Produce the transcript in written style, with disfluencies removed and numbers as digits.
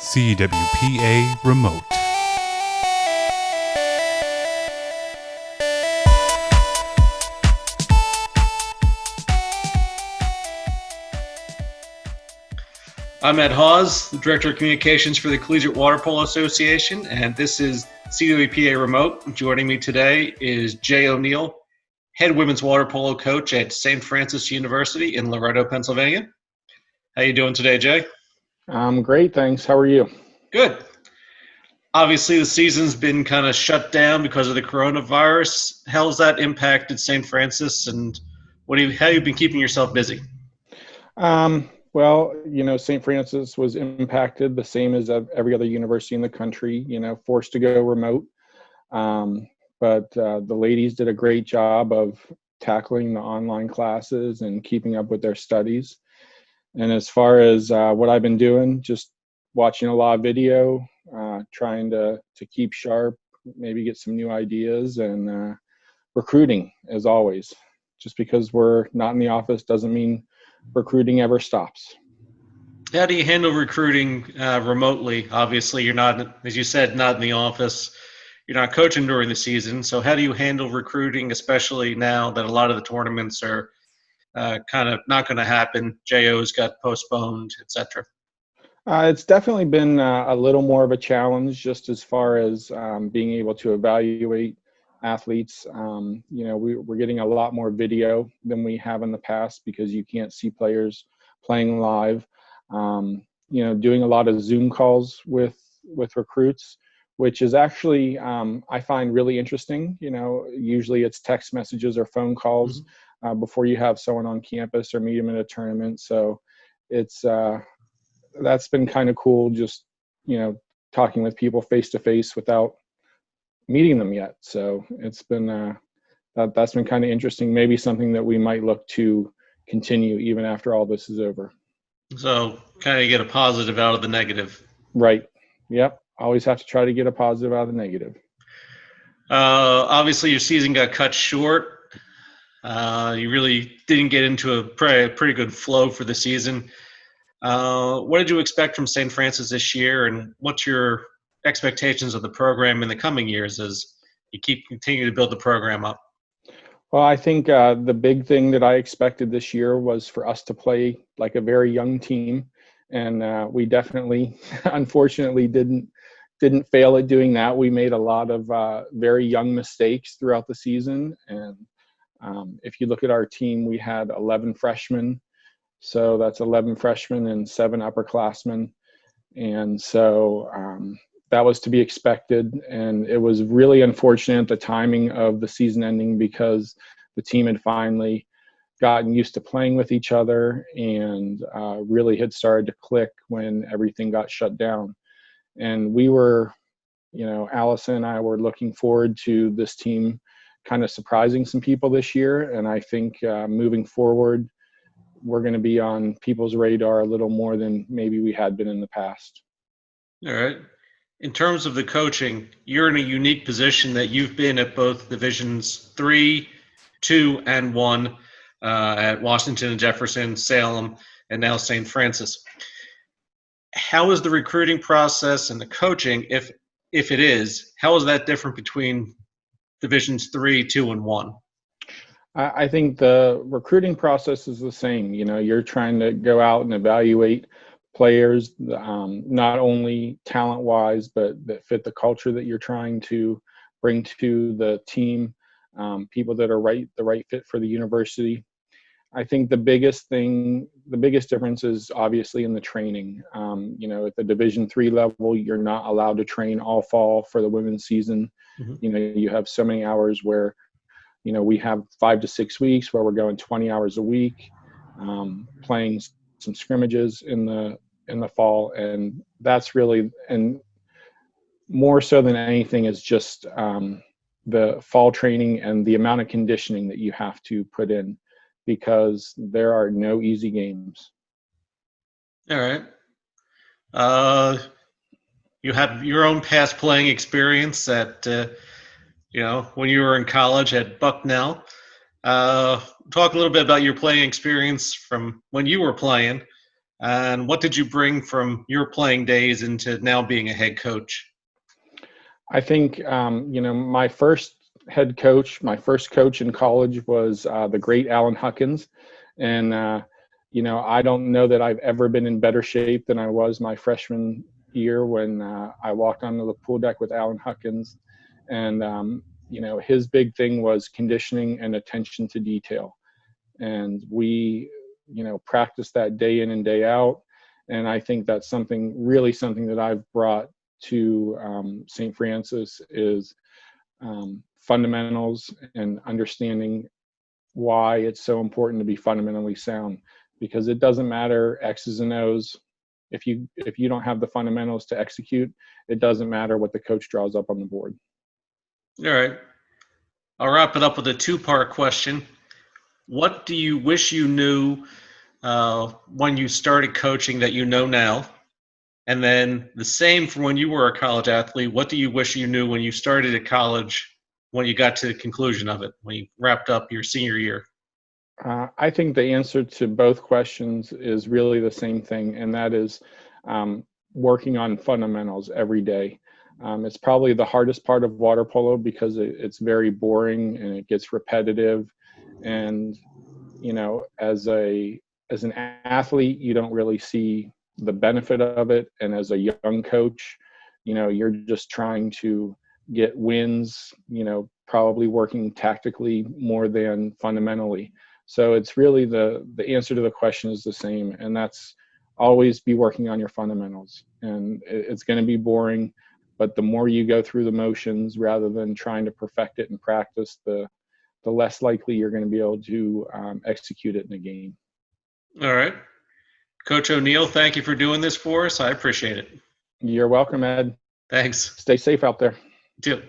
CWPA Remote. I'm Ed Hawes, the Director of Communications for the Collegiate Water Polo Association, and this is CWPA Remote. Joining me today is Jay O'Neill, Head Women's Water Polo Coach at St. Francis University in Loretto, Pennsylvania. How you doing today, Jay? I'm great, thanks. How are you? Good. Obviously, the season's been kind of shut down because of the coronavirus. How's that impacted St. Francis, and how have you been keeping yourself busy? Well, St. Francis was impacted the same as every other university in the country, forced to go remote. But the ladies did a great job of tackling the online classes and keeping up with their studies. And as far as what I've been doing, just watching a lot of video, trying to keep sharp, maybe get some new ideas, and recruiting as always. Just because we're not in the office doesn't mean recruiting ever stops. How do you handle recruiting remotely? Obviously, you're not, as you said, not in the office. You're not coaching during the season. So how do you handle recruiting, especially now that a lot of the tournaments are kind of not going to happen? JOs got postponed, etc. It's definitely been a little more of a challenge just as far as being able to evaluate athletes. We're getting a lot more video than we have in the past because you can't see players playing live. Doing a lot of Zoom calls with recruits, which is actually I find really interesting. Usually it's text messages or phone calls before you have someone on campus or meet them at a tournament. So it's that's been kind of cool, just talking with people face to face without meeting them yet. So it's been that's been kind of interesting. Maybe something that we might look to continue even after all this is over. So kind of get a positive out of the negative. Right. Yep. Always have to try to get a positive out of the negative. Obviously, your season got cut short. You really didn't get into a pretty good flow for the season. What did you expect from St. Francis this year, and what's your expectations of the program in the coming years as you continue to build the program up? Well, I think the big thing that I expected this year was for us to play like a very young team, and we definitely, unfortunately, didn't fail at doing that. We made a lot of very young mistakes throughout the season, and if you look at our team, we had 11 freshmen, so that's 11 freshmen and 7 upperclassmen, and so that was to be expected, and it was really unfortunate the timing of the season ending because the team had finally gotten used to playing with each other and really had started to click when everything got shut down. And we were, Allison and I were looking forward to this team kind of surprising some people this year, and I think moving forward, we're going to be on people's radar a little more than maybe we had been in the past. All right. In terms of the coaching, you're in a unique position that you've been at both divisions 3, 2, and 1 at Washington and Jefferson, Salem, and now St. Francis. How is the recruiting process and the coaching, if it is, how is that different between divisions 3, 2, and 1? I think the recruiting process is the same. You're trying to go out and evaluate players, not only talent-wise, but that fit the culture that you're trying to bring to the team, people that are the right fit for the university. I think the biggest difference is obviously in the training. At the Division III level, you're not allowed to train all fall for the women's season. You have so many hours where, we have 5 to 6 weeks where we're going 20 hours a week, playing some scrimmages in the fall, and that's really, and more so than anything, is just the fall training and the amount of conditioning that you have to put in, because there are no easy games. All right. You have your own past playing experience at when you were in college at Bucknell. Talk a little bit about your playing experience from when you were playing. And what did you bring from your playing days into now being a head coach? I think, my first head coach, my first coach in college was the great Alan Huckins. And, I don't know that I've ever been in better shape than I was my freshman year when I walked onto the pool deck with Alan Huckins. And, his big thing was conditioning and attention to detail. And we, practiced that day in and day out. And I think that's something that I've brought to St. Francis is fundamentals and understanding why it's so important to be fundamentally sound, because it doesn't matter X's and O's. If you don't have the fundamentals to execute, it doesn't matter what the coach draws up on the board. All right. I'll wrap it up with a two-part question. What do you wish you knew when you started coaching that you know now? And then the same for when you were a college athlete. What do you wish you knew when you started at college, when you got to the conclusion of it, when you wrapped up your senior year? I think the answer to both questions is really the same thing, and that is working on fundamentals every day. It's probably the hardest part of water polo because it's very boring and it gets repetitive. And, as an athlete, you don't really see the benefit of it. And as a young coach, you're just trying to get wins, probably working tactically more than fundamentally. So it's really the answer to the question is the same, and that's always be working on your fundamentals. And it's going to be boring, but the more you go through the motions rather than trying to perfect it in practice, the less likely you're going to be able to execute it in a game. All right. Coach O'Neill, thank you for doing this for us. I appreciate it. You're welcome, Ed. Thanks. Stay safe out there. You too.